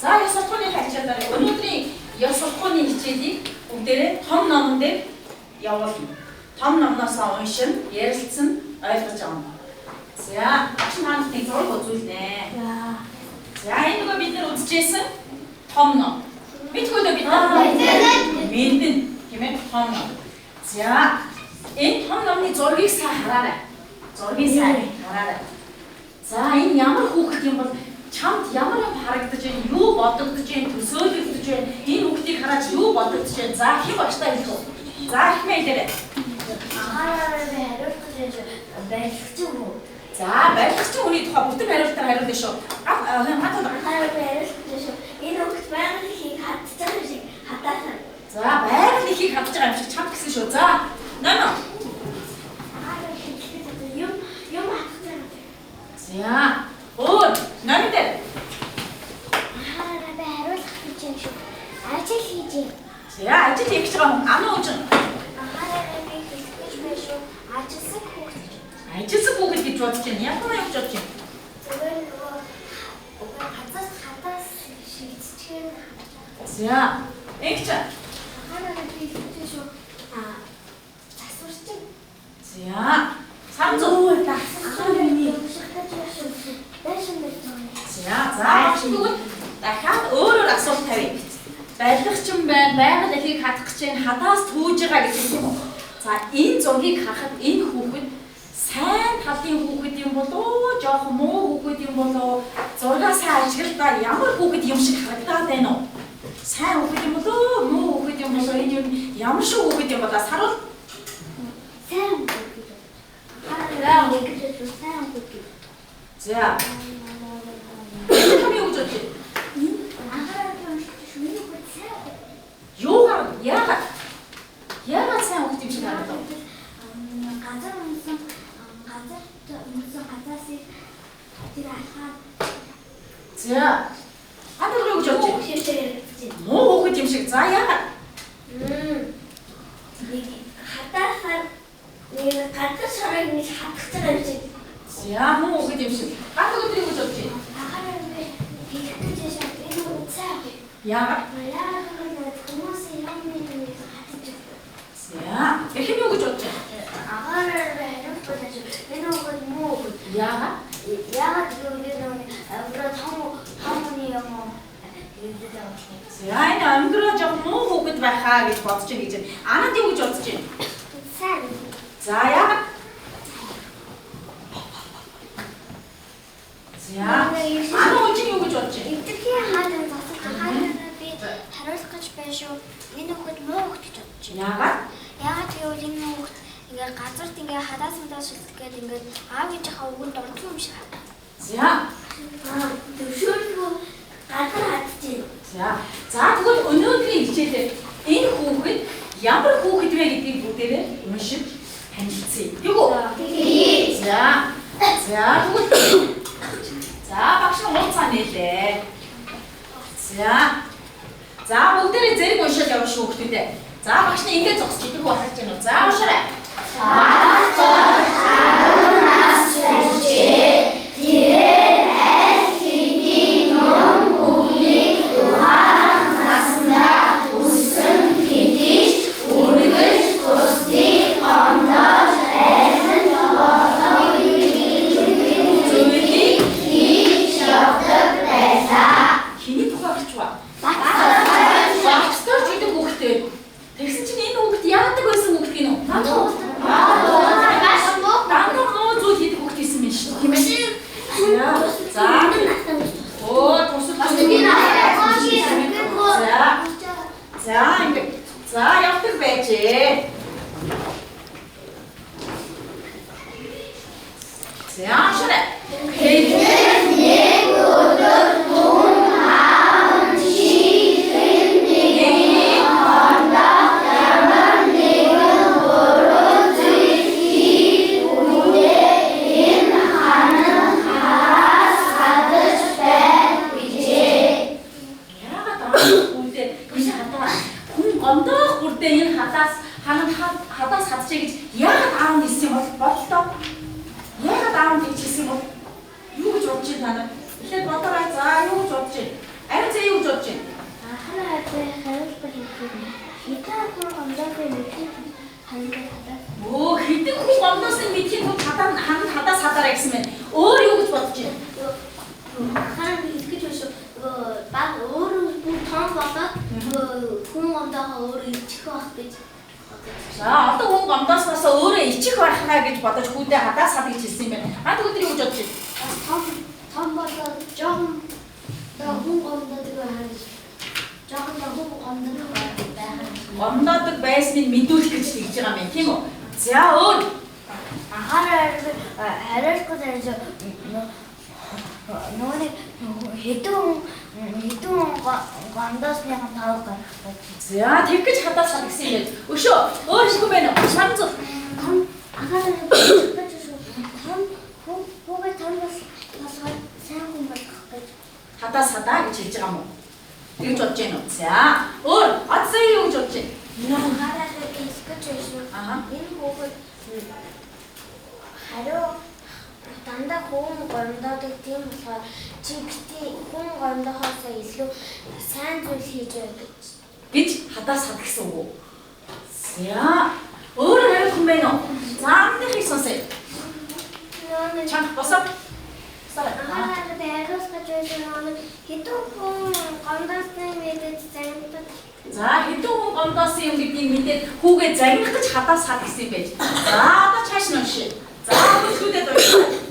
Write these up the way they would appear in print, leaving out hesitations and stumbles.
За ёс сургуулийн хичээлээр өнөөдрийн ёс сургуулийн хичээлийг бүгдээрээ том номон дээр явуулна. Том номноос уншин, ярилцсан, ойлгож авна. За, багш наадад нэг зураг үзүүлнэ. За, энэ нөгөө бид нэр үзчихсэн том ном. Мэдгүй бид нар мэдэн тийм ээ том ном. За, энэ том номны зургийг сайн хараарай. Зургийг сайн хараарай. За, энэ ямар хүүхэд юм бол чамд ямар юм харагдаж байна, юу бодогдож байна, төсөөлөгдөж байна. Энэ хүүхдийг хараад юу бодогдож байна. За, хэв багштай хэлэх үү? За, ихмээ хэлээрэй. Барилгач юм уу? За, барилгачийн хүний тухай бүтэн хариултаар хариулна шүү. Энэ хүүхэд байгаль ихийг хадж байгаа шиг хатаасан. За, байгаль ихийг хадж байгаа юм шиг чамд гэсэн шүү. За, ноно. Юм хатж байгаа. За, өөр ноно дээр. Би хариулах гэж юм шүү. Ажил хийж юм. За, ажил хийж байгаа хүн амын уужин. Би хэлж биш шүү. Ажилсан хүүхэд. Ажилсан хүүхэд гэж бодож байна. Яг нь явж бодож байна. Зүгээр нөгөө хатаас шигдчихэн. За, ингэж. Би хэлж шүү. Засварч. За, самцуу дасахны. За, тэгвэл дахиад өөрөөр асуулт тавья. Барилгачин байна, байгаль ихийг хадах гэж байна, хадаас төөж байгаа гэж юм уу? За, энэ зургийг харахад энэ хүүхэд сайн талын хүүхэд юм болоо, жоох муу хүүхэд юм болоо, зургаа сайн ажиглалдаа ямар хүүхэд юм шиг харагдаад байна уу? Сайн хүүхэд юм болоо, муу хүүхэд юм болоо, энэ юм ямар шиг хүүхэд юм болоо саруул? Сайн хүүхэд. Хараа хүүхэд сайн хүүхэд. За. Энэ юм юу гэж бодож байна? Юу яагаад сайн хүүхэд юм шиг харагдав? Газар унсан гадаасыг тэр алхаад. За. Хадаа юу гэж бодож байна? Муу хүүхэд юм шиг. За яагаад? Хатаасаар нэг гадар шарыг нэг хатгах байгаа юм шиг. За муу хүүхэд юм шиг. Хадаа юу гэж бодож байна? Яагаад? За. Эхний юу гэж бодож байна? Яагаад? Яагаад За энэ өнгөрөө жоо муу хүүхэд байхаа гэж бодож байна гэж. Анад юу гэж бодож байна? сайн. За яагаад? За. Анаа үгүй юу гэж бодож байна? Эдгээр хаалт засаж би хариулах гэж байна шүү. Энэ хүүхэд муу хүүхэд гэж бодож байна. Яагаад? Яагаад гэвэл энэ хүүхэд ингээ газарт ингээ хадаас шилдэг гэдэг ингээ аавын жахаа өгөнд ордог юм шиг байна. За. Төвшөөргөө гадар хатчих. За тэгвэл өнөөдрийн хичээлээр энэ хүүхэд ямар хүүхэд вэ гэдгийг бүгдээрээ уншиж танилцъя. Тэгвэл За тэгвэл За багш нь уулзаа нээлээ. За бүгдээрээ зэрэг уншаад явна шүү хүүхдүүдээ. За багш нь ингэж зогсож идэх үү харж байна уу? За уншаарай. Тэгсэн чинь энэ хүүхэд яадаг байсан хүүхэд гинөө? Дандаа муу зүйл хийдэг хүүхэд байсан юм шүү. Тийм ээ. За. Оо, тусал За, ингэ. За, явдаг байжээ. За, шарэ. Ондоох бүрдээ энэ хадаас хадчихъя гэж яагаад аав нь хэлсэн бол бодлоо. Яагаад аав нь хэлсэн бол юу гэж бодож байна та нар? Эхлээд бодорой. За юу гэж бодож байна? Ариун зэ юу гэж бодож байна? Ахаа хариулт хэлсэн. Хитаа хүн амлаагүй мэдээ хандаа хадаа. Оо хэдэн хүн гомдоосын мэдхийн тулд хадаас хадараа гэсэн мэн. Өөр юу гэж бодож байна? Ахаа хэлгэж шүү. Баг өөрөө бүр том болоод хүн амдаахаа өөрөө ичих байх гэж. За одоо хүн гомдоосноос өөрөө ичих байхнаа гэж бодож хүүдээ хадаас хад гэж хэлсэн юм байна. Өдөр юу гэж бодож байна? Том болоод жоохон хүн амдаадаг байх. Жоохон хүн амдаадаг байх. Гомдоодог байсныг мэдүүлэх гэж тэгж байгаа юм тийм үү? За өөр Ахаараа хариулт гэж нөөний хэдэн гомдоосны тавг гарах гэж. за тэг гэж хадаас хад гэсэн юм байна. Өшөө өөр шиг юм байна уу? Шан зүг. Ахаараа гэж том хүүгээ том бас сайн хүн болох гэж. Хадаас хадаа гэж хэлж байгаа юм уу? Тэгж бодож байна уу? За өөр атсаа юу гэж бодож байна? Ахаараа гэж шүү. Энэ хүүгээ хариу дандаа хүн гомдоодаг тийм болохоор чи бити хүн гомдохоос илүү сайн зүйл хийж байгаа гэж хадаас хад гэсэн үг үү? За өөр хариулт юм байна уу? За амтны сонсъё. гэж. Чанга босоо. Ахаараа хариус гэж хэдэн хүн гомдоосны мэдээд загнаад. За хэдэн хүн гомдоосон юм гэдгийг мэдээд хүүгээ загнах гэж хадаас хад гэсэн юм байж. За одоо чааш нь уншия. За бүсгүүдэд уншия.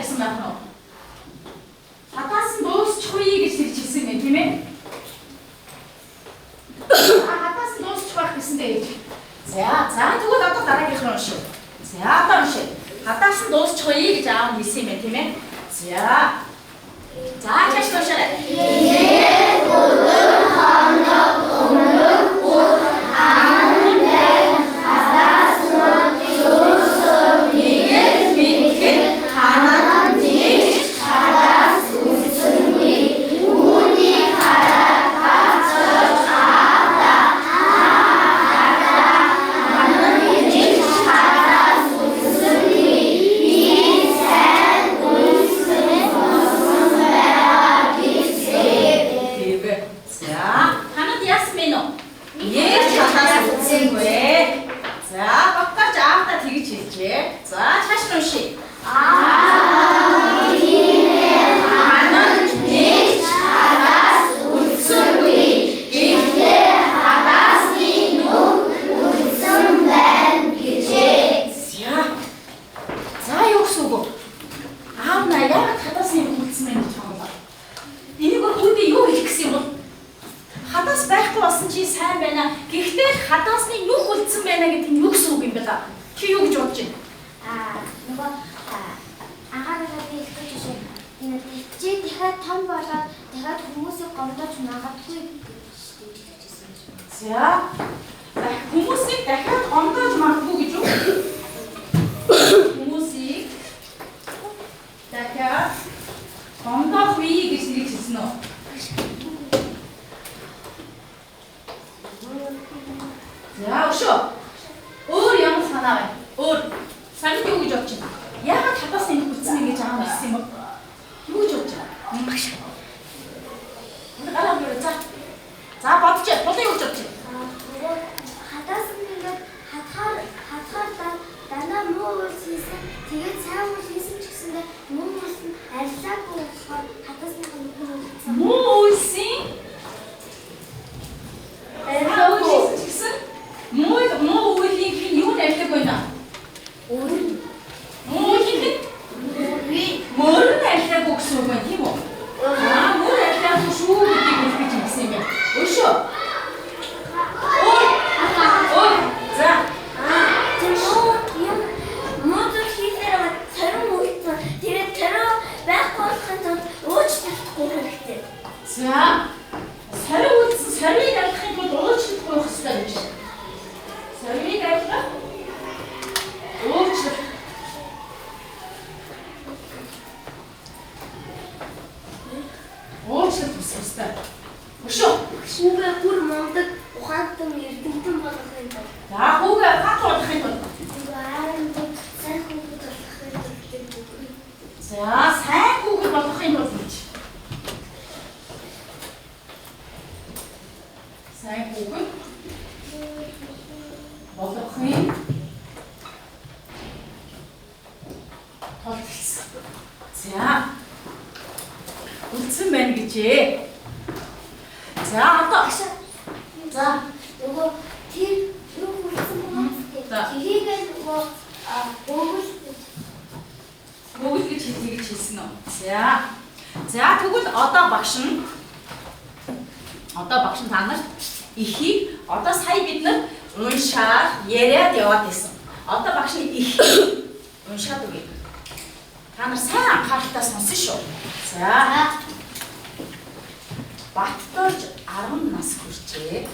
гэсэн байх нь. Хатаас нь дуусчихгүй гэж хэлж хэлсэн юм тийм ээ. Хатаас нь дуусчих байх гэсэн дээ. За тэгвэл одоо дараагийнх нь уншив. За одоо уншив. Хатаас нь дуусчихгүй гэж аав нь хэлсэн юм тийм ээ. За чааш уншаарай. Хүмүүсийг дахиад гомдоож магадгүй гэж үү? Хүмүүсийг дахиад гомдоохгүй гэж хэлсэн үү? За өшөө. Өөр ямар санаа байна? Өөр санаа юу гэж бодож байна? Яагаад хатаас энэ хүлцэн ингэж аав хэлсэн юм бэ? Юу гэж бодож байна? Багш. Энэ гараа бүрээ за. За бодож байна. Бодё юу гэж бодож байна? Хатаас нь ингээд хатгаар дандаа муу үйл хийсэн. Тэгээд сайн үйл хийсэн ч гэсэндээ муу үйл нь арилаагүй болохоор хатаас нь үлдсэн. Муу үйлсийн арилаагүй гэсэн муу үеийн юу нэртэй байна? Муу хийх мөр нэртэйг гэсэн үг байна тийм үү? Мөр нэртэйг шүү гэдгийг хэлж хэлсэн юм байна. Өшөө. За. Мод хийхээр царим үйлдэл тэгээд царим байхгүй болохын уучлахгүй хэрэгтэй. За. Сарвыг авахын тулд уучлахгүй байх хэрэгтэй гэж. Сарвыг авах уучлах. Уучлах хэрэгтэй. Өшөө. Хүүгээ бүр мундаг ухаантан эрдэмтэн болгохын тулд. За хүүгээ хат болгохын тулд. Сайн хүүхэд болгохын тулд. За сайн хүүхэд болгохын тулд гэж. Сайн хүүхэд болгохын тулд гэсэн. За үлдсэн байна гэжээ. За одоо За нөгөө тэр юу хүлсэн байна гэдэг. Тэрийг нөгөө Google гэж хэлсэн үү? За тэгвэл одоо багш нь та нарт ихийг одоо сая бид нар уншаад яриад яваад байсан. Одоо багш нь ихийг уншаад үгүй. Та нар сайн анхааралтай сонсон шүү. За. Батторж 10 нас хүрчээ.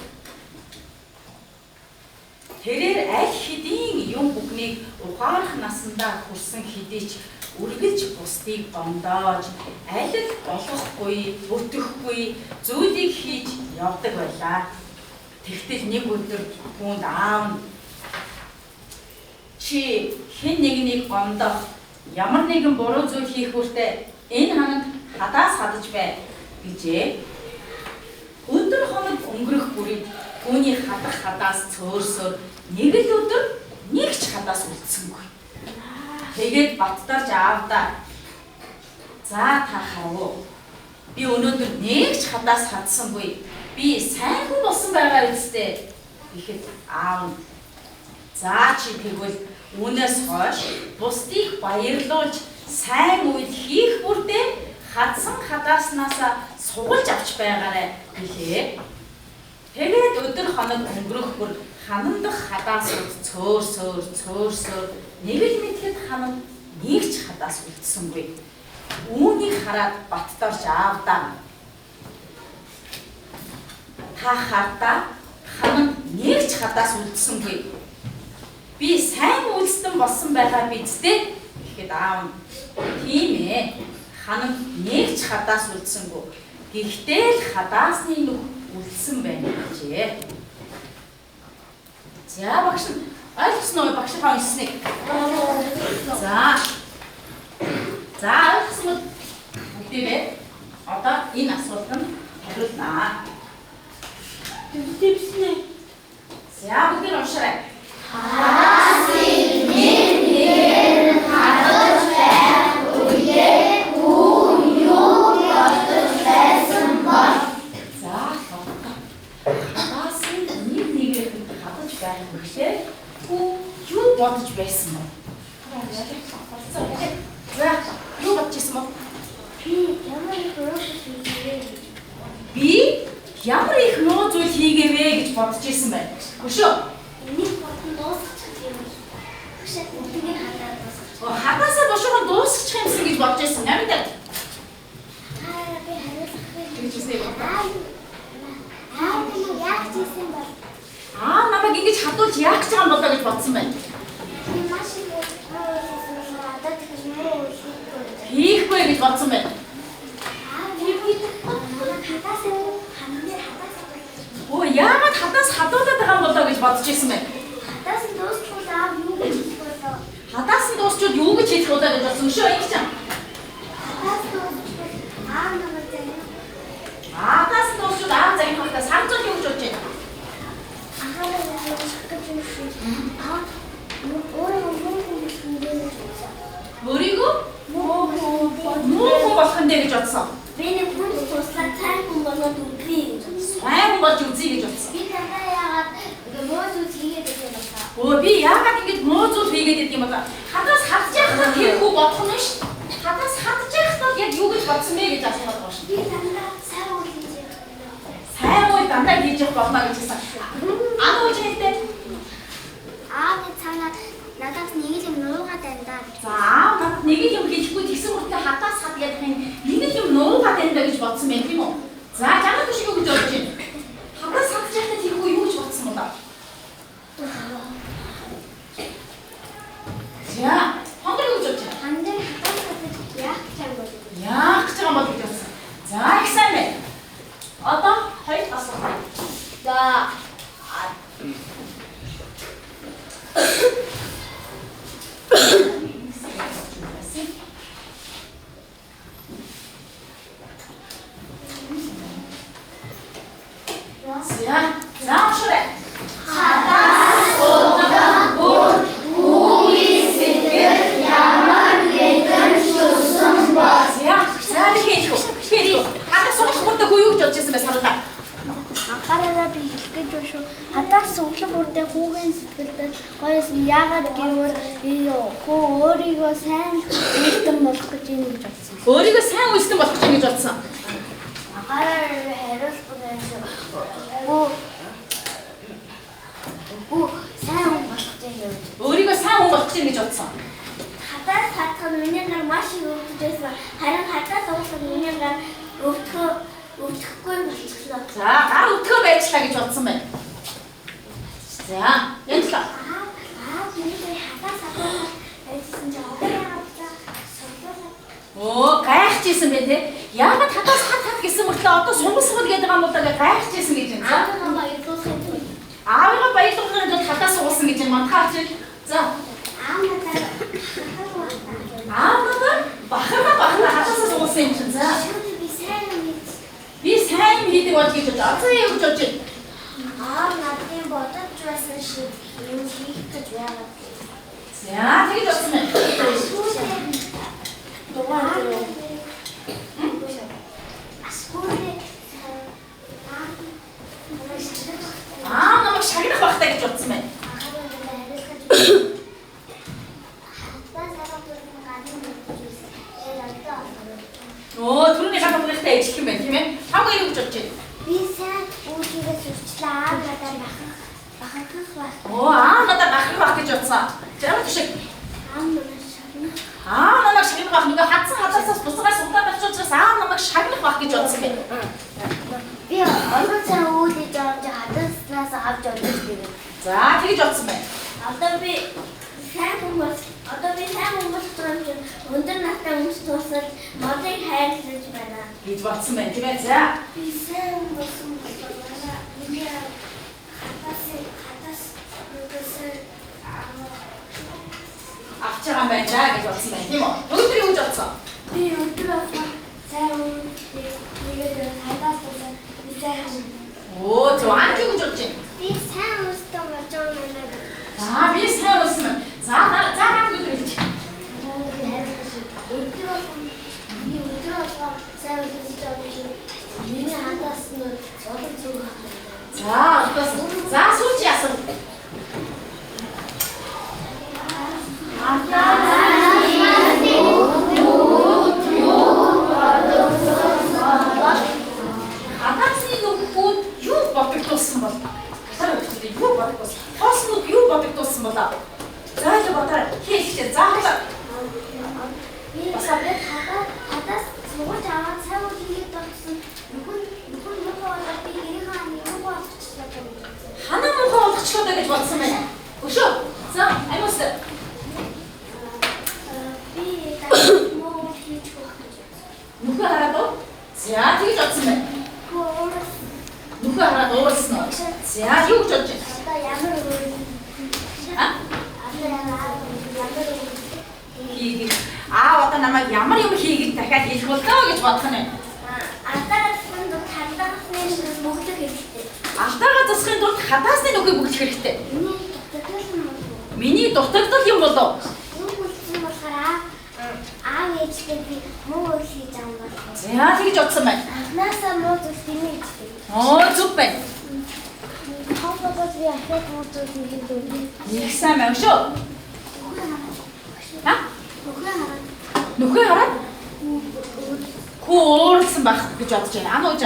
Тэрээр аль хэдийн юм бүхнийг ухаарах насандаа хүрсэн хэдий ч үргэлж бусдыг гомдоож, аль л болохгүй, бүтэхгүй зүйлийг хийж явдаг байлаа. Тэгтэл нэг өдөр түүнд аав нь чи хэн нэгнийг гомдох, ямар нэгэн буруу зүйл хийх хүртээ энэ ханад хадаас хадаж бай гэжээ. Өдөр хоног өнгөрөх бүрид түүний хадах хадаас цөөрсөөр нэг л өдөр нэг ч хадаас үлдсэнгүй. Тэгээд баттарж аавдаа. За та хавуу. Би өнөөдөр нэг ч хадаас хадсангүй. Би сайн хүн болсон байгаа үстэй. Гэхэд аав нь за чи тэгвэл үүнээс хойш бусдыг баярлуулж сайн үйл хийх бүрдээ хадсан хадааснасаа сугалж авч байгаарай гэлээ. Тэгээд өдөр хоног өнгөрөх бүр ханамдах хадаасууд цөөрсөөр нэг л мэдэхэд ханам нэг ч хадаас үлдсэнгүй. Үүнийг хараад баттарч аавдаа. Та хартаа ханам нэг ч хадаас үлдсэнгүй. Би сайн үйлстэн болсон байгаа бидтэй гэхэд аав. Тийм ээ. Ханам нэг ч хадаас үлдсэнгүй. Гэхдээ л хадаасны нүх үлдсэн байна гэжээ. За багш нь ойлгосноо багшийнхаа уншсныг. За ойлгосноо бүгдээрээ одоо энэ асуултанд хариулнаа. Төвчнээ. За бүгд уншаарай. Хадаасын нэг хадаж байх үедээ юу бодож байсан бол За хадаасын нэг хадаж байх үедээ юу бодож байсан бэ? За юу бодож байсан бэ? Би ямар их нуу зүйл хийгээвэ гэж бодож ирсэн байна. Өшөө. Энийг бодсон дуусчих юм. Хөшөө үнийг хадаад дуусчих. Хадаасаа бошгоо дуусчих юмсан гэж бодож ирсэн. Намайг Би яг тийсэн бол намайг ингэж хадуулж яах гэж байгаа юм болоо гэж бодсон байна. маш их хадаад тэгсэн Хийхгүй гэж бодсон байна. Яагаад хадаас хадуулаад байгаа юм болоо гэж бодож ирсэн байна. Хадаас нь дуусчууд юу гэж хэлэх удаа гэж бодсон шүү энэ чинь. Хадаас нь дуусчууд аав загнах удаа санцал юу гэж бодож байна. Өөрийгөө муу болох нь гэж бодсон. Миний хүн туслах цай хүн болоод үгүй гэж бодсон. Сайн болж үзье гэж бодсон. Би надаа яагаад муу зүйл хийгээд байгаа юм бэ? Би яагаад ингэж муу зүйл хийгээд байдаг юм бол хадаас хадж яхад хийхгүй бодох нь ш. Хадаас хадж яхад яг юу гэж бодсон бэ гэж асууад байгаа ш. Би надаа сайн үйл хийж байгаа. Сайн үйл дандаа хийж явах болно гэж хэлсэн. Ууж хэлтэй. Аав цаанаа надад нэг юм нуугаад байна да. За надад нэг юм хийхгүй тэгсэн хүртэл хадаас хад ядах юм нэг юм нуугаад байна да гэж бодсон байх тийм үү? За чамд шиг юу гэж бодож байна? Хадаас хадж яхад хийхгүй юу гэж бодсон юм даа? За хонгор юу гэж бодож байна? Хандаа хадаад яах гэж байгаа юм бэ? Яах гэж байгаа юм бол гэж бодсон. За их сайн байна. Одоо хоёр асуулт. За шурэ. Хадаас удаан бүр үгүй сэтгэл ямар нэгэн шүсэн бол За хийх. Хадаас суух бүрдээ юу гэж бодож байсан бэ саралаа? анхааралаа би хэлэх гэж шүү. Хадаас углах бүрдээ хүүгийн сэтгэлд гоёс яагаад гэвэл хөө өөрийгөө сайн үйлдэн болох гэж юм гэж бодсон. Өөрийгөө сайн үйлдэн болох гэж бодсон. Анхаарал хариулт байсан. Сайн хүн болох гэж юм. Өөрийгөө сайн хүн болох гэж бодсон. Хадаас хатах нь миний гар маш их өвдөж байсан. Харин хадаас углах нь миний гар өвдөхгүй болчихлоо. За гар өвдгөө байжлаа гэж бодсон байна. За янзлаа. миний хадаас хатах байсан ч яагаад Гайхажсэн бэ те. Яагаад хадаас хат гэсэн мөртлөө одоо сунгасгал гэдэг юм удаа гайхажсэн гэж байна. Аавыгаа баярлуулахын тулд хадаас уусан гэж мантахаарч. За. Аавнаа бахархаа хадаас уусан юм чинь. За. Би сайн хийдэг бол гэж бодож одоо юу гэж бодож байна? надын бодож байсан шиг юм хийх гэж байгаа. За тэгж бодсон байна. Намайг шагнах багтаа гэж бодсон байна. Оо, түрүүний гадаа бүгдээ ажиллах юм байна, тийм ээ? Хамаг юу гэж бодож байна? Би сайн үүдгээс үрчлээ. Надад бахархах байх. Оо, надад бахарх байх гэж бодсон. Жаа түшиг. Намайг шагнах. Намайг шагнах байх. Нөгөө хадсан хадаасаас бусгаас удаан болж учраас намайг шагнах байх гэж бодсон бэ. Би 얼굴 цаа үүдэж хадааснаас авч явж байгаа. За, тэгж бодсон байна. Одоо би сайн хүмүүс байгаа юм. Өндөр настай хүмүүс туусаад модыг хайрлаж байна. Гэж бодсон байна, тийм ээ? За. Би сайн хүмүүс байна. Би хадаас Авч байгаа юм байна гэж бодсон байна, тийм үү? Өнөөдөр юу гэж бодсон? би өндөр болсон сайн хүмүүс хадаас туусаад би сайн хүмүүс. Оо, зөв анх юу гэж бодож байна? Би сайн хүмүүстэй болж байгаа юм. За, би сайн болсон байна. За, анх юу гэж бодож байна? За, сууч яасан. Хадасны нүгүүд юу бодогдуулсан бол? Юу бодогдуулсан? Хооснууд юу бодогдуулсан болоо? За, л бодоо. Хийх. За, хадаа. хадаас сургууль аваад сайн үеийг тогтсон нөхөр болоод би гэрийнхаа нэг болчихлоо гэж бодсон. Ханаа муухай болгочлоо даа гэж бодсон байна. Өшөө. За, аймаас. Би муу хийж болох гэж бодсон. Нүхээ хараад уу? За, тэгж бодсон байна. Нүхээ хараад уурсан уу? За, юу гэж бодож байна? Одоо ямар өөр Хийх. Одоо намайг ямар юм хийгээд дахиад хийх болоо гэж бодох нь байна. Алтарсан до хадасны бүгд хэрэгтэй. Алтайгаа засахын тулд хадасны нүхийг бүглэх хэрэгтэй. Миний дутагдал Миний дутагдал юм. юм болоо. Юу болсон болохоор аав ээжтэй би муу үйл хийж байгаа юм байна. За, тэгж бодсон байна. Анхнаасаа муу зүйл дэмий ээжтэй. Оо, зүг байна. Хавцад би ахад муу зүйл хийлээ. Их сайн байна шүү. Ха? Нүхээ хараад хөө уурсан байх гэж бодож байна. Анууж.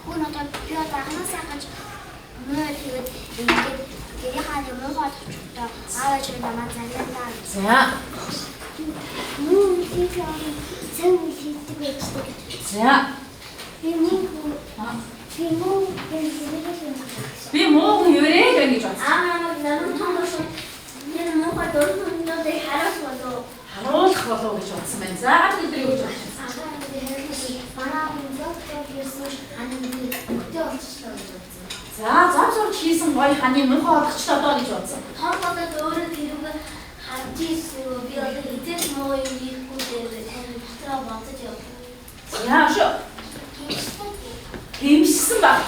Хүн одоо би анхнаасаа гаж муу хийгээд ингээд гэрийнхаа муухай тавчтай аав ээж намайг залгуулаа. За. Муу хийх юм сайн хийдэг байждаг. За. Би муу Би муу юурээ гэж бодсон. намайг том болсон. Энэ муухай дөрөвдөө хараас болоо. Харуулах болов гэж бодсон байна. За, өдөр юу гэж бодсон? За, зам сурч хийсэн гоё ханы муухай олгочлоо доо гэж бодсон. За, шүү. Хэмжсэн баг.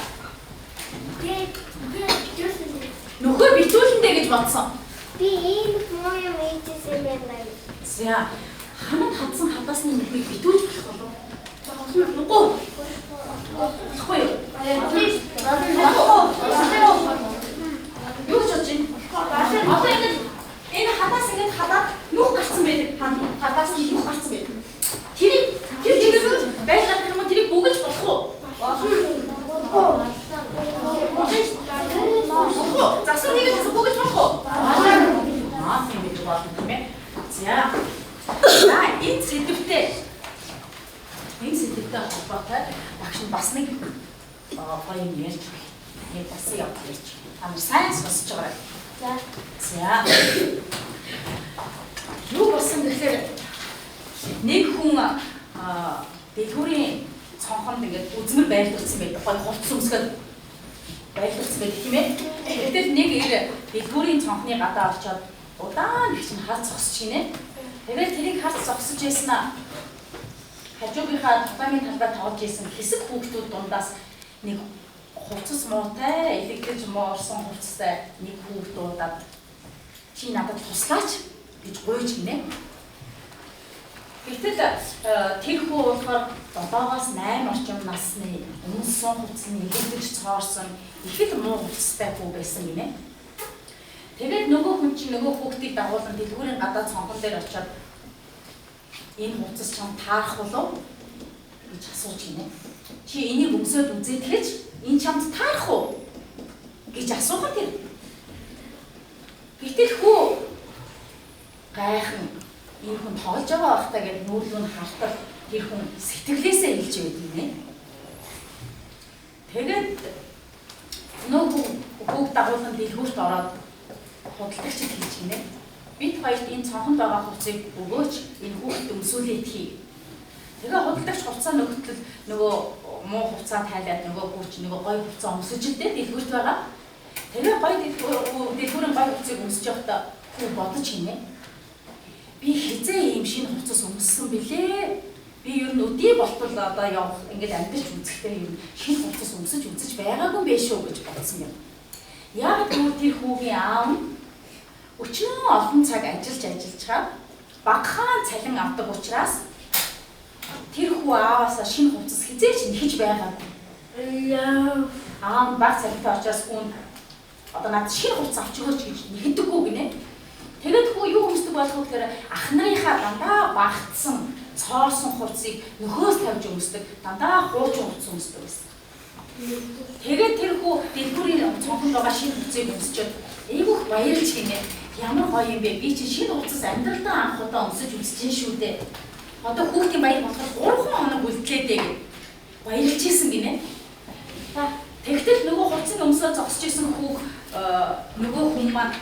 Нөхөө битүүлэндээ гэж бодсон. Би ийм муу юм хийжсэн юм байна. За, ханад хадсан хадасны нүхийг битүүлж болох болов. Нүгөө. Болохгүй юу? Юу ч бодож байна? Одоо энэ хадаас ингэж хадаад нүх гарцсан байдаг. Хадаас нь нүх гарцсан байдаг. Тэр байлгаад юм тэрийг бүгэлж болох уу? Засвар хийгээд бүгэлж болох уу? Тийм гэж бодсон юм ээ. За. Энэ сэдвтэй холбоотой багш нь бас нэг гоё юм ярьж байна. Нэг бас явуулж. Та нар сайн сонсож байгаа. За. Юу болсон гэхээр нэг хүн дэлгүүрийн цонхонд ингээд үзмэр байлдуулсан байдаг. Гой хувцс өмсгöd байлдуулсан байдаг тийм ээ. Гэтэл нэг дэлгүүрийн цонхны гадаа очиод удаан их чинь харц зогсож гинэ. Тэгээд тэрийг харц зогсож яснаа хажуугийнхаа тутамын талбай тоож исэн хэсэг хүүхдүүд дундаас нэг хувцас муутай, элэгдэж моорсон хувцастай нэг хүүхд дуудаад чи надад туслаач гэж гуйж гинэ. Гэтэл тэр хүү болохоор 7-8 орчим насны өмсөн хувцсны элэгдэж цоорсон их л муу хувцастай хүү байсан гинэ. Тэгээд нөгөө хүн чинь нөгөө хүүхдийг дагуулсан дэлгүүрийн гадаа цонхон дээр очиод Энэ хувцас чам таарах болов гэж асууж гинэ. Чи энийг өмсөд үзээд тэгэж энэ чамд таарах уу гэж асуухан тэр. Гэтэл хүү гайхан энэ хүн тоолж байгаа байх та гэж нүүрлүүн хартал тэр хүн сэтгэлээсээ хэлж байд юм нэ. Тэгээд нөгөө хүүг дагуулсан дэлгүүрт ороод худалдагчид хэлж гинэ. Бид хоёрт энэ цонхонд байгаа хувцсыг өгөөч энэ хүүхэд өмсүүлээд хий. Тэгээ худалдагч хувцас нөгөө муу хувцас тайлаад нөгөө хүүч нөгөө гой хувцас өмсөж дээ дэлгүүрт байгаа. Тэгээ гой дэлгүүрийн гой хувцсыг өмсөж явахдаа хүү бодож гинэ. Би хизээ ийм шинэ хувцас өмссөн бэлээ. Би ер нь өдий болтол одоо явах ингээд амьдч үзэхдээ юм шинэ хувцас өмсөж үзэж байгаагүй байх шүү гэж бодсон юм. Яг тэр хүүгийн аав өчнөө олон цаг ажиллаж чаад багахан цалин авдаг учраас тэр хүү ааваасаа шинэ хувцас хизээч нэхэж байгаагүй. Аав баг цалинтай учраас хүн одоо надад шинэ хувцас авч өгөөч гэж нэхдэггүй гинэ. Тэгээд хүү юу өмсдөг болох вэ гэхээр ах нарынхаа дандаа багтсан цоорсон хувцсыг нөхөөс тавьж өмсдөг, дандаа хуучин хувцас өмсдөг гэсэн. Тэгээд тэр хүү дэлгүүрийн цонхонд байгаа шинэ хувцсыг өмсчихэд эйгүйх баярлж гинэ. Ямар гоё юм бэ? Би чи шинэ хувцас амьдралдаа анх удаа өмсөж үзчихэн шүү дээ. Одоо хүүхдийн баяр болохоор 3 хоног үлдлээ дээ гэж баярлж исэн гинэ. Тэгтэл нөгөө хувцсыг өмсөө зогсож исэн хүүг нөгөө хүн маань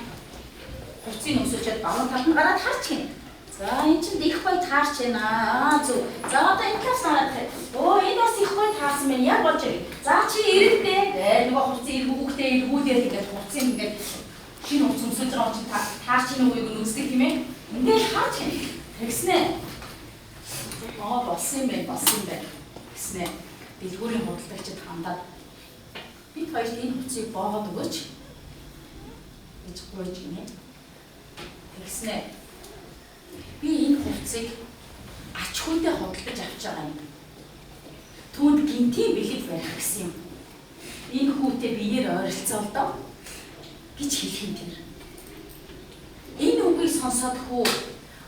хувцсыг өмсөжөд даван талд нь гараад харч гинэ. За энэ чинь их гоё таарч байна. Зөв. За одоо энэ талаас хараад хай. Оо энэ бас их гоё таарсан байна. Яг болж байна. За чи ирэлдээ. Нөгөө хувцсыг иргүүхтэй иргүүлээд ингээд хувцсыг ингээд шинэ хувцс өмсөж байгаа чинь таарч ийн үеийг нүсдэг тийм ээ. Ингээд харж гинэ. Тэгснэ. Болсон юм байна. Тэгснэ. Дэлгүүрийн худалдагчид хандаад бид хоёрт энэ хувцсыг боогод өгөөч гэж гуйж гинэ. Тэгснэ. Би энэ хувцсыг ач хүнтэй худалдаж авч байгаа юм. Түүнд гинтийн бэлэг барих гэсэн юм. Энэ хүүтэй биеэр ойролцоо л доо гэж хэлэх юм тэр. Энэ үгийг сонсоод хүү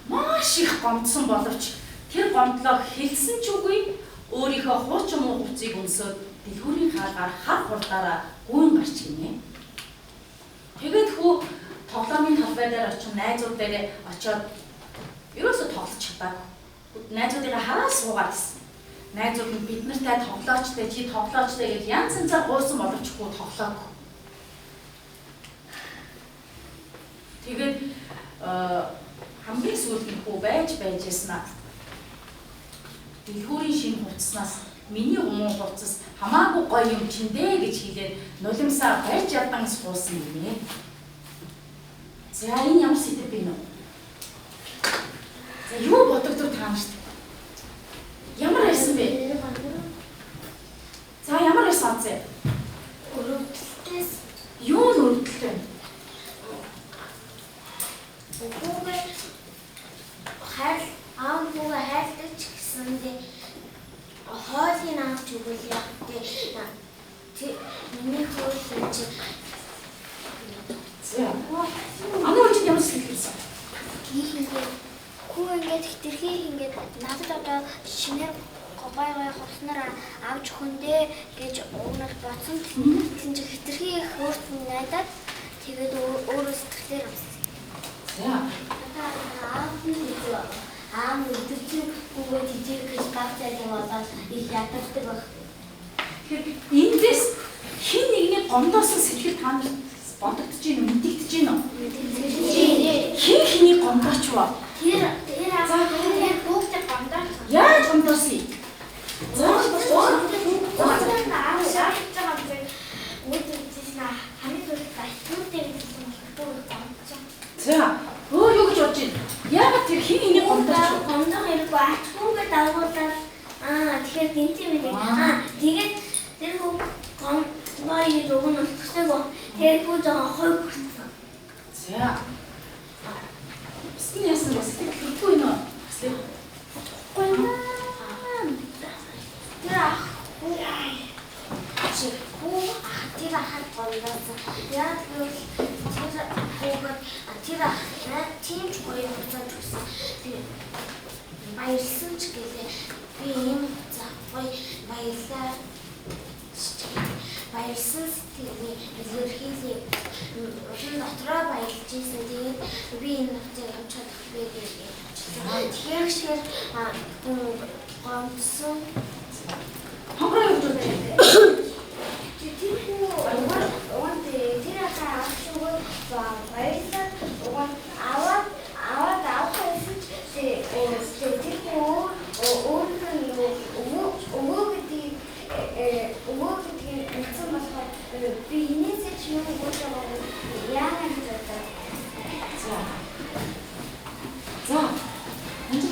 маш их гомдсон боловч тэр гомдлоо хэлсэн ч үгүй өөрийнхөө хуучин муу хувцсыг өмсөд дэлгүүрийн хаалгаар хар хурдаараа гүйн гарч гинэ. Тэгээд хүү тоглоомын талбай дээр очих найзууд дээр очиод ерөөсө тоглож чадаагүй. Найзуудыг хараад суугаад гэсэн. Найзууд нь бид нартай тоглоочтой, чи тоглоочтой гэж янз янзаар гуйсан боловч хүү тоглоогүй. Тэгээд хамгийн сүүлд хүү байж яснаа. Дэлгүүрийн шинэ хувцснаас миний муу хувцас хамаагүй гоё юм чин дээ гэж хэлээд нулимсаа барьж ядан суусан юм ээ. За энэ ямар сэдв бэ нөө? За юу бодогдов таана шүү дээ. Ямар байсан бэ? За ямар байсан зэ? Өрөвдөлтөөс юу өрөвдөлтэй? Хүүгээ аав хүүгээ хайрладаг ч гэсэндээ хоолыг авч өгвөл яг тий миний хөөс чи За амаа чи ямар сэтгэлсэн? Хүү ингээд хитрхи ингээд надад одоо шинээр гой хувцснаар авч хөндөө гэж уунал бодсон. Тэгсэн чи хитрхи их өөрт нь найдаад тэгээд өөрөө сэтгэлээр авсан. За аав нь өдөржин хүүгээ жижиг гэж багцаад юм болоод их ятдаг баг. Тэгэхээр эндээс хин нэгний гомдоосон сэтгэл таанд бодогдож гин мэдэгдэж гин үү? Хин хиний гомдооч ба? Тэр хүүхдээ гомдооч. Яаж гомдоосон? За өөр юу гэж бодож байна? Яагаад тэр хин энийг гомдооч? Гомдох хэрэггүй ач хүүгээ дагуулаад тэгэхээр гинти мэлээ. Тэгээд тэр хүү гомдооёд өгөн өгсөөгөө тэгээд хүү жоохон хойг хүрсэн. За. Син яасан бас хэрэггүй нөө. Тэр ахад гомдоосон. Яг гэвэл тэр ахад тийм ч гоё болоод өгсөн. баярлсан ч гэлээ би ийм гоё баярлаа баярлсан сэтгэлээ илэрхийлье. Улам дотроо баярлж ийсэн. Тэгээд би энэ нутгийг авч чадах вэ гэж. Тэгэхээр шиг гомдсон. Хамраа юу гэдэг вэ? Тэр авчихгүй баярлаа. Аваад авахсан ч тэр өгөөг гэсэн болохоор би инээсээ ч юм уу яагаад гэж бодлоо. За. Энд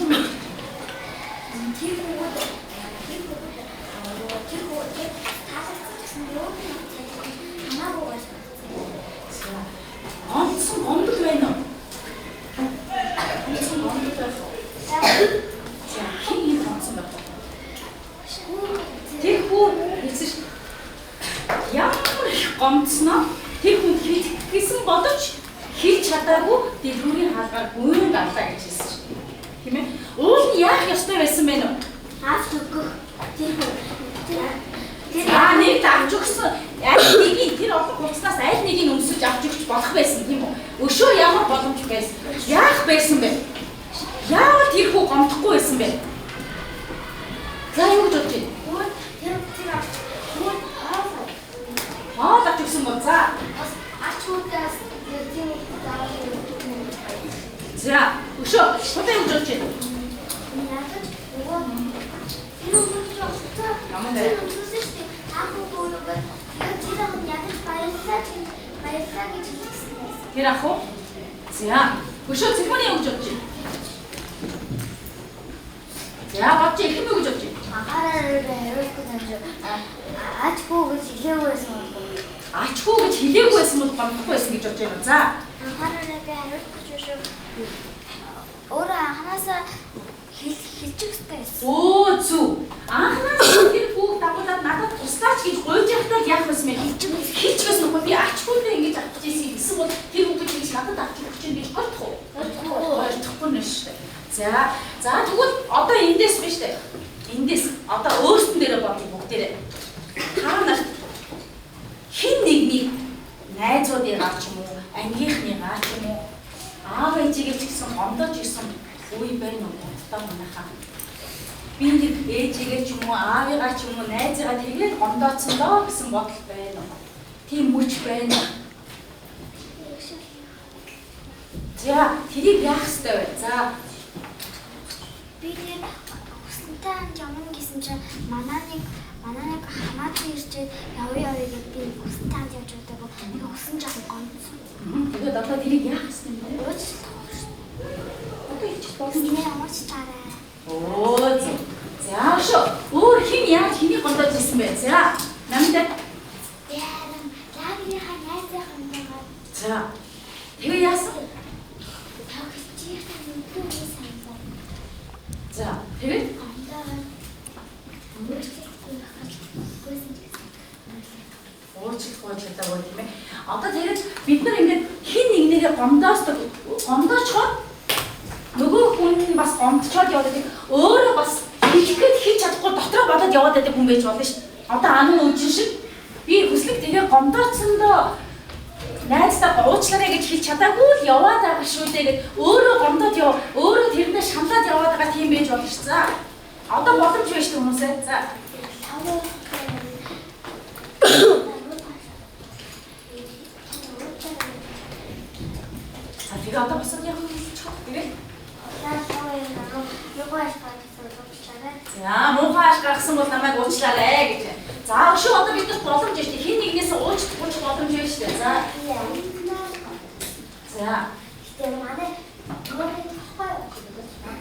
онцсон гомдол байна уу? Онцсон гомдол байна уу? За, хин онцсон байна. Тэр хүн хэлсэн шүү. Ямар их гомдсноо тэр хүн хийсэн боловч хийж чадаагүй дэлгүүрийн хаалгаар гүйн гарлаа гэж хэлсэн шүү. Тийм ээ? Уул нь яах ёстой байсан бэ нөө? Авч өгөх тэр хүн нэг авч өгсөн. Аль нэгийг тэр олон хугацаас аль нэгийг өмсөж авч өгч болох байсан тийм үү? Өшөө ямар боломж байсан? Яах байсан бэ? Яагаад тэр хүү гомдохгүй байсан бэ? За юу гэж бодож байна? Тэр авч өгсөн бол за. Ачуудаас тийм За өшөө одоо юу гэж бодож байна? Тэр ах уу? За өшөө цэгмэний юу гэж бодож байна? За бодож их юм уу гэж бодож байна? Ачгүй гэж хэлээгүй байсан бол Ачгүй гэж хэлээгүй байсан бол гомдохгүй байсан гэж бодож байна. За. Өөрөө анханасаа хэлчих хэрэгтэй байсан. Өө зү. Анханасаа тэр хүүг дагуулад надад туслаач гэж гуйж явахдаа яах вэ мэ? Хийчихсэн үгүй би ачгүйдээ ингэж авчих гэсэн гэсэн бол тэр хүүг гэж надад авчих гэж ингэж бодох уу? Ойлгохгүй нэ шүү дээ. За тэгвэл одоо эндээс биш дээ. Эндээс одоо өөрсдөн дээрээ бодъё бүгдээрээ. Та нарт хин нэгний найзуудыгаа ч юм уу, ангийнхныгаа ч юм уу, аав ээжигээ ч гэсэн гомдож ирсэн үе байна уу? Одоо манайхаа. Би нэг ээжигээ ч юм уу, аавыгаа ч юм уу, найзыгаа тэгээд гомдооцсон доо гэсэн бодол байна уу? Тийм мөч байна. За, тэрийг яах ёстой вэ? За. Би тэр хүснтэй хамт явна гэсэн чинь манай нэг хамаатан ирчээд явъя гэж би хүснтэй хамт явж байгааг нэг хүсэн жоохон гомдсон. Тэгээд одоо тэрийг яах ёстой юм бэ? Одоо их ч болсон юм Ямарч таарай. Оо за шүү. Өөр хин яаж хэнийг гомдож ирсэн бэ? За. Намд. Ярам лагийнхаа найзынхаа байгаа. За. Тэгээ яасан? За. Тэгээд уучлахгүй чадаагүй тийм ээ. Одоо тэгээд бид нар ингээд хин нэгнийгээ гомдоочхоо нөгөө хүн бас гомдчоод яваад байдаг. Өөрөө бас хэлэхэд хийж чадахгүй дотроо бодоод яваад байдаг хүн байж болно шүү. Одоо ануу үжин шиг би хүслэг тэгээ гомдооцсондоо найзтайгаа уучлаарай гэж хэлж чадаагүй л яваад байгаа шүү дээ гэд өөрөө гомдоод яв. Өөрөө тэрэндээ шаналаад яваад байгаа тийм байж болно шүү. За. Одоо боломж байна шүү хүмүүсээ. За. Тэгээ одоо босоод явах юм чи тэгээ. За муухай аш гаргасан бол намайг уучлаарай гэж. За өшөө одоо бид нар боломж шүү дээ. Хин нэгнээс уучлах боломж байна шүү дээ. За. За. Тэгээ манай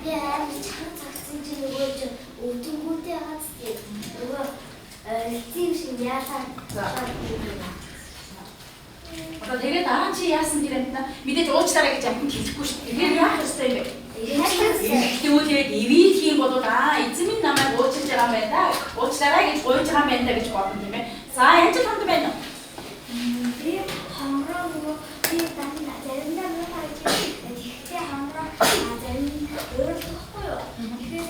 би амар чанга цагсан чинь нөгөө чинь өвдөнгүүтэй хац тийм нөгөө тийм шиг яасаа. Одоо тэгээд дараа чи яасан гэрэнд мэдээж уучлаарай гэж амт хэлэхгүй шүү. Тэгэхээр яах ёстой юм бэ? Тэгвэл ивээл хийм бол эзэн минь намайг уучлж байгаа юм байна да. Уучлаарай гэж гуйж байгаа юм байна да гэж бодно тийм ээ. За энэ ч хамт байна уу? Би хамраа нөгөө би заримдаа муу хайж тэгэхдээ хамраа зарим өөрөлдөхгүй юу? Тэгэхээр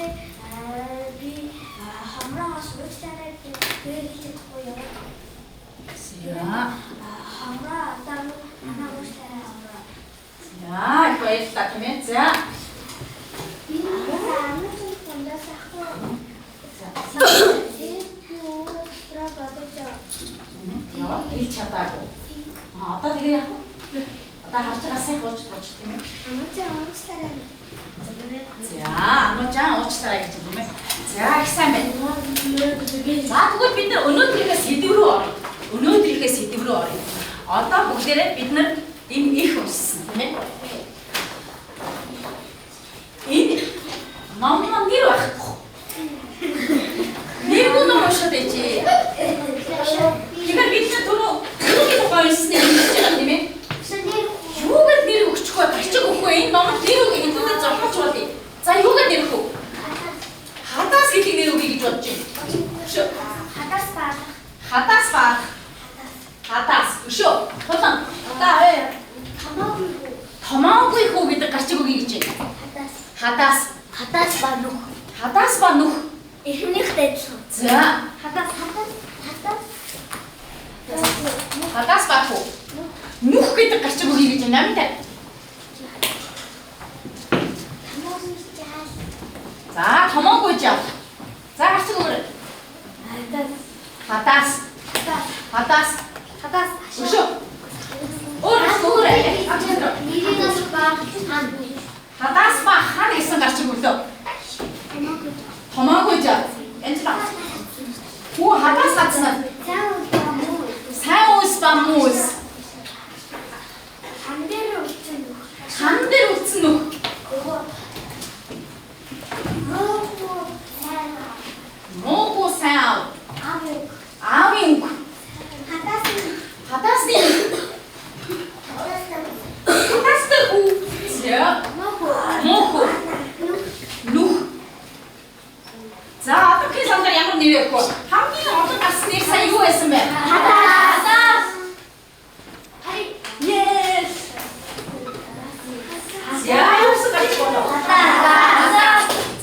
жаа уучлаарай гэж юм байна. За их сайн байна. За тэгвэл бид нар өнөөдрийнхээ сэдв рүү оръё. Өнөөдрийнхээ сэдв рүү оръё. Одоо бүгдээрээ бид нар энэ их уншсан тийм ээ. Энэ номын нэр байхгүй. Нэргүй ном уншаад байжээ. Тэгэхээр бид нар түрүү юугийн тухай уншсныг хэлж байгаа тийм ээ. Юугаар нэр өгчих вэ? Гарчиг өгөх вэ? Энэ номод нэр өгөх хэдүүлээ зохиолч болъё. За юугаар нэр өгөх вэ? Хадаас гэдэг нэр өгье гэж бодож байна. Хадаас баг. Хадаас. Өшөө. Тулан. Та томоогүй хүү гэдэг гарчиг өгье гэж байна. Хадаас. Хадаас ба нүх. Хадаас ба нүх. Эхнийх дэдлэг. За. Хадаас. Хадаас ба хүү. Нүх гэдэг гарчиг өгье гэж байна. Намтай. За, томоогүй жаа. За, гарчиг өгөөрэй. Хадаас. Өшөө. Өгөөрэй. Хадаас ба хан гэсэн гарчиг өглөө. Томоогүй жаа. Энд ба. Хүү хадаас хадсан. Сайн уус ба муус. Хан дээр үлдсэн нүх. Муугүй сайн аав. Аавын үг. Хадаас дээр. Хадаас дээр үү. За. Муугүй. Нүх. За, одоо сандар ямар нэр өгөх вэ? Хамгийн олон гарсан нэр сая юу байсан бэ? Хадаас. Yes. Яасан гэж бодлоо.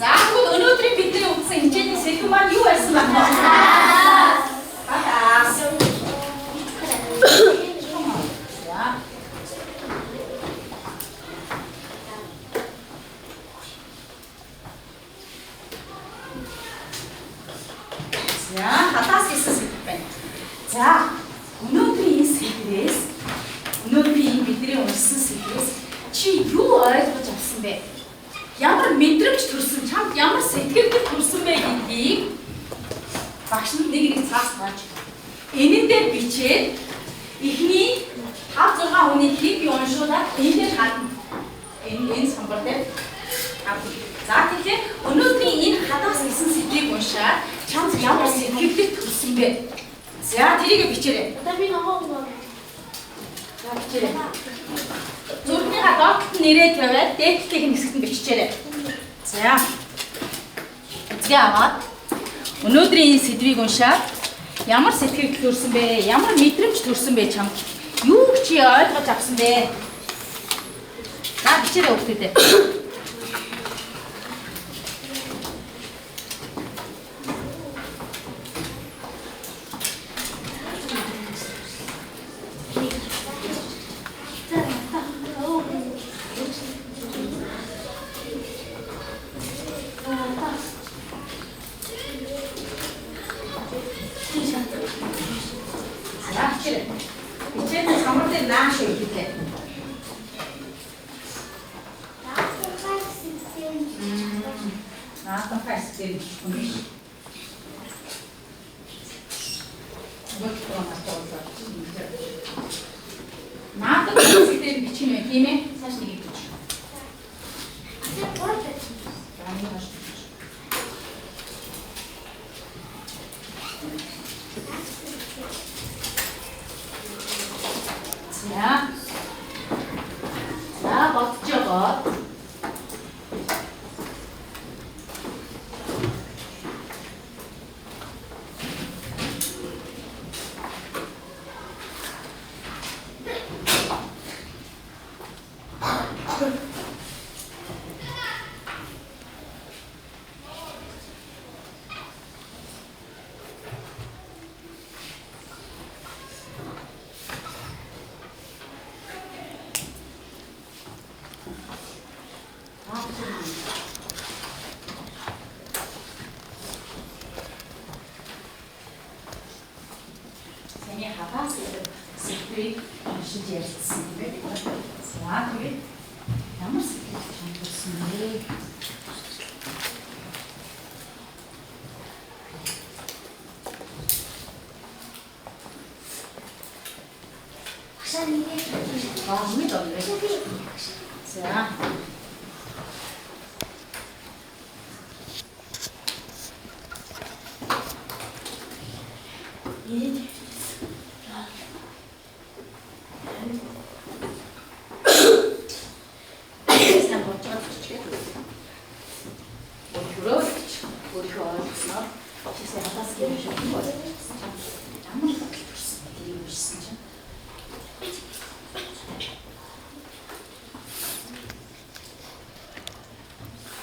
За, тэгвэл өнөөдрийн бидний үзсэн хичээний сэдв маань юу байсан бэ? Хадаас. За, хадаас гэсэн сэдв байна. За, өнөөдрийн энэ сэдвээс өнөөдрийн бидний уншсан сэдвээс чи юу ойлгож авсан бэ? Ямар мэдрэмж төрсөн, чамд ямар сэтгэл төрсөн бэ гэдгийг багш нь нэг цаас тааж. Энэ дээр бичээд эхний 5-6 хүний клип уншуулаад энэ дээр хадна. Энэ самбар дээр хадна. За тэгэхээр өнөөдрийн энэ хадаас гэсэн сэдвийг уншаад чамд ямар сэтгэл төрсөн бэ? За тэрийг бичээрэй. Одоо би номоо. За бичээрэй. Зүрхнийхаа доогт нэрээ тавиад дээдлэгийн хэсэгт нь биччихээрэй. За. Үзгээ аваад өнөөдрийн энэ сэдвийг уншаад ямар сэтгэл төрсөн бэ? Ямар мэдрэмж төрсөн бэ чамд? Юу чи ойлгож авсан бэ? За бичээрэй өгтөдөө. Бичээд самбар дээр нааш өгдөө. Наатан фэстээр хүнш. Наатан фэстээр бичмээ тийм ээ? Цааш нэг бич. За бодож байгаа. Сэний хадаас сэтгэлийг уншиж ярилцсан юм байна. За тэгээд ямар сэтгэл төрсөн бэ? Нэг доо. За.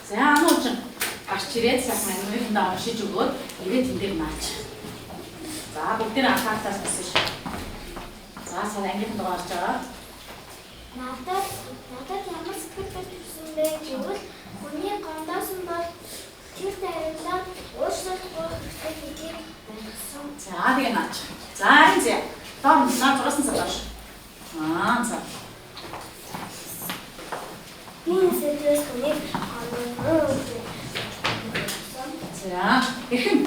За анууч гарч ирээд сайхан аминдаа уншиж өгөөд ирээд энэ дээр маач. За бүгдээ анхаалтаас босч. За сайн ангид дугаарч байгаа. Надад ямар сэтгэл төрсөн бэ гэвэл хүний гомдоос нь бол тэр тариалаа уушлахгүй хэрэгтэй гэдгийг ойлгосон. За тэгээ наач. За энэ зэ. Том наа зугасан цагааш. За. Энэ сэдвээс хүний За ихэн.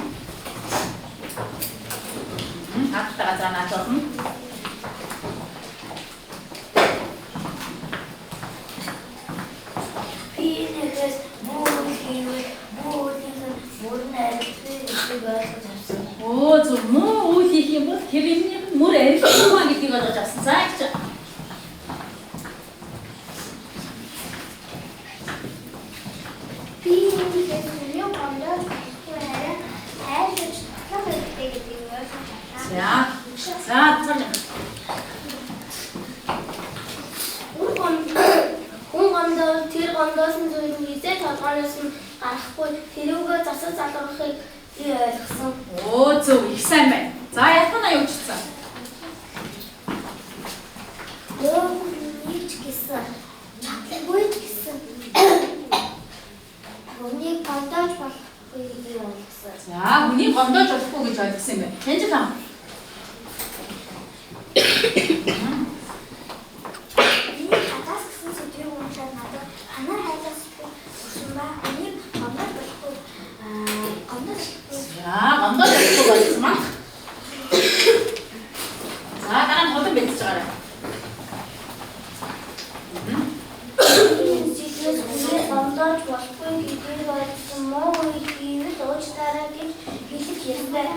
Хаттаа за наач орно. Пинэс муухийн Оо зөв муу үйл хийх юм бол тэр юмны мөр арилгах гэдгийг ойлгож авсан. За гэж. Пинэс юм гомдоо хэрэг айлж тавтай гэдгийг ойлгож авсан. За цааш. Хүн гомдоо тэр гомдоос нь зүйл хийzээ толгоноос нь гарахгүй тэрүүгээ засаж залгахыг би ойлгосон. Оо зөв их сайн байна. За яхана юу чицсэн? Нийч гэсэн. Чатлгүй гэсэн. Хүний гомдоож болохгүй гэдгийг ойлгосон. За хүний гомдоож болохгүй гэж ойлгосон юм байна. Тэнцэл аа. Гомдоож болохгүй болсон маа. За дараа нь ходон бэлдэж байгаарай. Гомдоож болохгүй гэдгийг ойлгосон муу үйл хийвэл уучлаарай гэж хэлэх ёстой.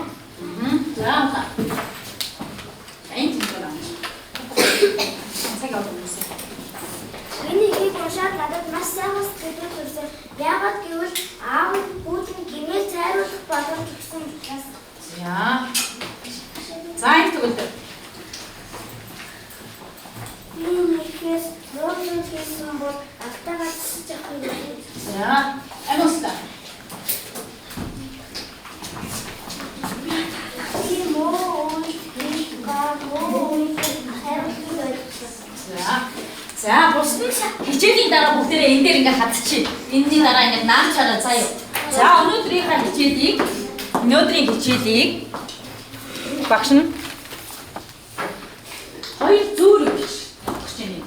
За та. Энд байна. Цаг авчихсан. Миний хийг уншаад надад маш сайхан сэтгэл төрсөн. Яагаад гэвэл аав нь бүгд гинээ цайруулах боломж өгсөн учраас. За энэ төгөлдөр. Минийхээс муухай хийсэн бол автагаа цэцэж явах юм. За амуста. За бусд нь хичээлийн дараа бүгдээрээ энэ дээр ингээ хатчих. Энэний дараа ингээ наачаараа заяа. За өнөөдрийнхээ хичээлийг багш нь хоёр зүүр гэж багш чинь.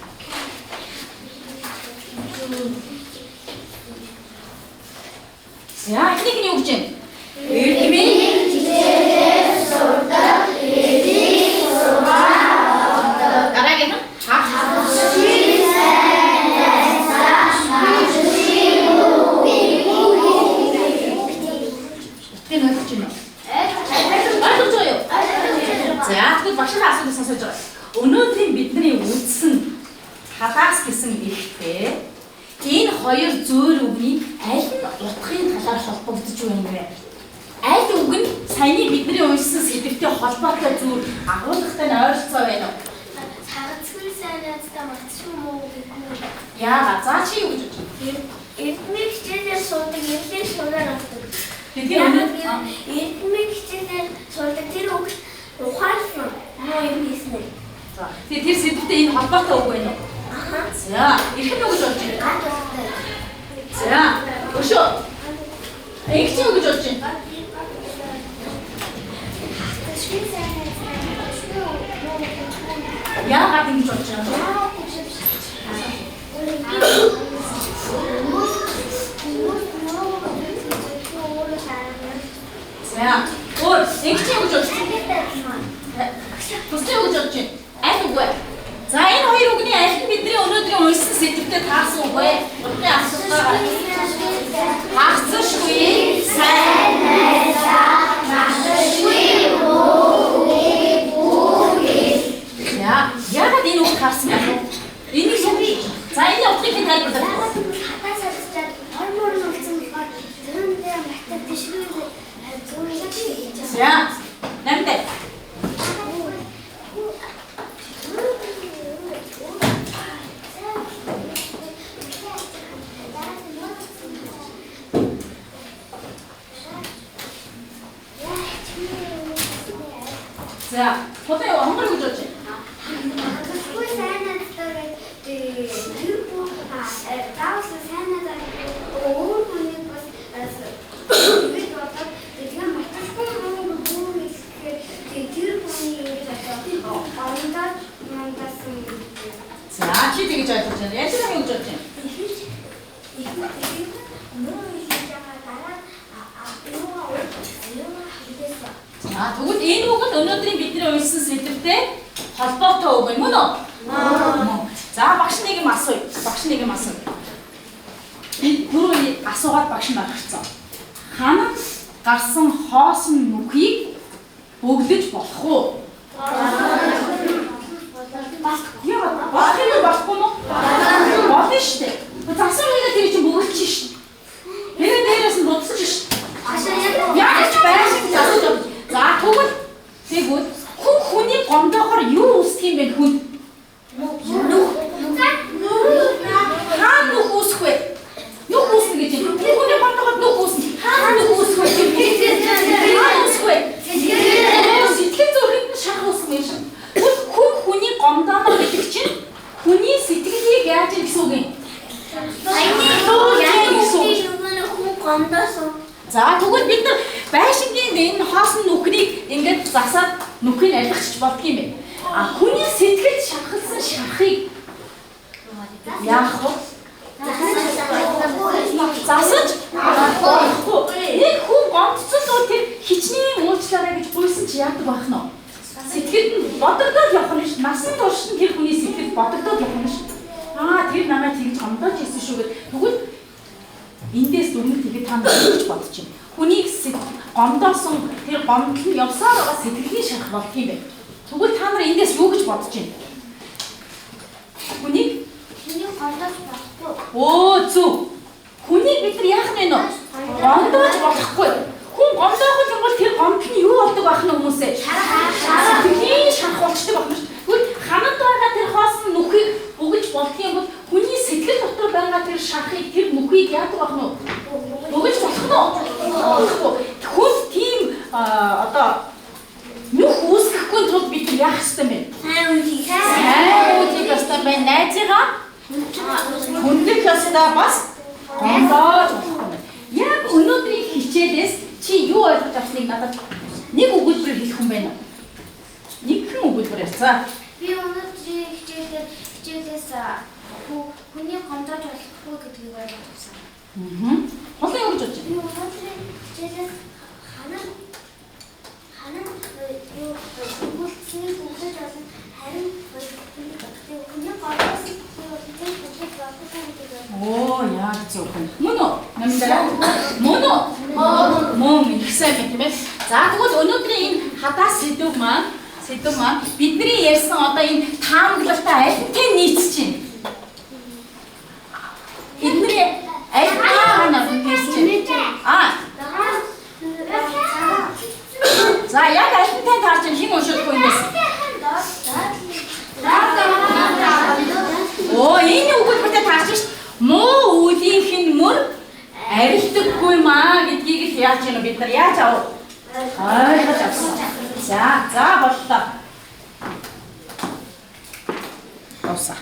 За энийг нь юу гэж байна? Эрдмийн хичээлээр сурдаг эдийн сургаал. Дараагийн нь багшийн асуулт сонсож байгаа. Өнөөдрийн бидний үздсэн халаас гэсэн эрхтэй энэ хоёр зөөр үгний аль нь утгын талаар холбогдож байна вэ? Аль үг нь саяны бидний уншсан сэдвтэй холбоотой зүйл агуулгатай нь ойролцоо байна уу? Цагцгүй сайн найзтай мартчихсан муу гэдэг. Яагаад? За чи юу гэж бодож байна? Эрдмийн хичээлээр суудаг эвлэр шунаар авдаг. Эрдмийн хичээлээр суудаг тэр үг ухаалсан муу юм хийсэн. За тэр сэдвтэй энэ холбоотой үг байна уу? За эрхэм үг гэж бодож байна. За өшөө. Энгч үг гэж бодож байна. Яагаад ингэж бодож байна? За өөр энгч үг гэж бодож байна. Тустай үг гэж бодож байна. Аль үг вэ? За энэ хоёр хоёр үгний аль нь бидний өнөөдрийн уншсан сэдвтэй таарсан үг вэ? Урдны асуултаар хаагцшгүй сайн найзаа марташгүй яагаад энэ үг таарсан бэ? Энийг за энэ утгыг тайлбарлах. Хатаа сарчаад хормоор нь үлдсэн болохоор зөндөө мартад тишгүй зөндөө За намтай 자, 보세요. 한 번에 그렸지? Хатахгүй сайн надтай тэр бүх даус сайн надтай өөр хүнийг бас бид бодоод тэгээ мартахгүй мөн бүр иххээр тэр хүний ингэж одоо мандасан. 자, чи 되게 잘 썼잖아. 예전에 그렸지? 자, тэгвэл энэ үг нь өнөөдрийн бидний уншсан сэдвтэй холбоотой үг юм уу? За, багш нэг юм асууя. Би түрүү асуугаад багш нь гаргацсан. Ханад гарсан хоосон нүхийг бөглөж болох уу? Болохгүй мó? Болно шүү дээ. Засвар хийгээд тэр чинь бөглөж шүү дээ. Тэгээд дээрээс нь буцаж шүү дээ. Яаж байшин засвар. За тэгвэл хүний гомдоохоор юу үүсэх юм бэ хүн? Хаана нүх үүсэх вэ? Нүх үүснэ гэж юм. Хүний гомдоохоор нүх үүснэ. Хаана нүх үүсэх вэ? Хаана үүсэх вэ? Сэтгэл зүрхэнд нь шах үүсэх юм шиг. Хүний гомдоохоор гэдэг чинь хүний сэтгэлийг яаж юм гэсэн үг юм? За тэгвэл бид нар байшингийн энэ хоосон нүхнийг ингээд засаад нүхийг алгахч болдго юм бэ. А хүний сэтгэл шахалсан шахыг яах вэ? Засаж болохгүй. Нэг хүн гомдсон бол тэр хичнээн уучлаарай гэж гуйсан чи яадаг байх нь вэ? Сэтгэлд нь бодогдоод явах нь ш. Насан турш нь тэр хүний сэтгэл бодогдоод явах нь ш. Тэр намайг тэгж гомдооч хийсэн шүү гэд. Тэгвэл эндээс өмнө тэгээд та нар гэж бодож байна. Хүнийг гомдоосон тэр гомдол нь явсаар байгаа сэтгэлийн шарх болдго юм байна. Тэгвэл та нар эндээс юу гэж бодож байна? Хүнийг гомдоож болохгүй. Зөв. Хүнийг бид нар яах нь вэ? Гомдоож болохгүй. Хүн гомдоох юм бол тэр гомдол нь юу болдог байх нь хүмүүсээ? Сэтгэлийн шарх болчтой байх нь. Тэгвэл ханад байгаа тэр хоосон нүхийг бөгж болдго юм бол хүний сэтгэл дотор байгаа тэр шархыг тэр нүхийг яадаг байх нь? Бөгж болох нь. Хүн тийм нүх үүсгэхгүй тул бид яах ёстой юм бэ? Сайн үгүй ёстой байна. Найзыгаа хүндэх ёстой бас гомдоож болохгүй. Яг өнөөдрийн хичээлээс чи юу ойлгож авсныг надад нэг өгүүлбэр хэлэх юм байна. Нэгэн өгүүлбэр ярьцгаа. Би өнөөдрийн хичээлээс хүний гомдоож болохгүй гэдгийг ойлгож авсан. Олон юу гэж бодож байна? Би өнөөдрийн хичээлээс ханаа юу бүгдснийг бүгдэж болно. Харин хүний гомдоос Яг зөв хүн. Мөн үү? Намдаа. Мөн ихсэн юм тийм ээ. За тэгвэл өнөөдрийн энэ хадаа сэдв маань бидний ярьсан одоо энэ таамаглалтай альтай нийцэж байна. Эдний альтаа нийцэж байна. За яг альтай таарч хин уншихгүй юм бэ? Энэ өгүүлбэртэй таарч ш. Муу үлийнх нь мөр арилдаггүй маа гэдгийг л яаж юм бид нар яаж ойлгож авсан. За боллоо. Уусаа.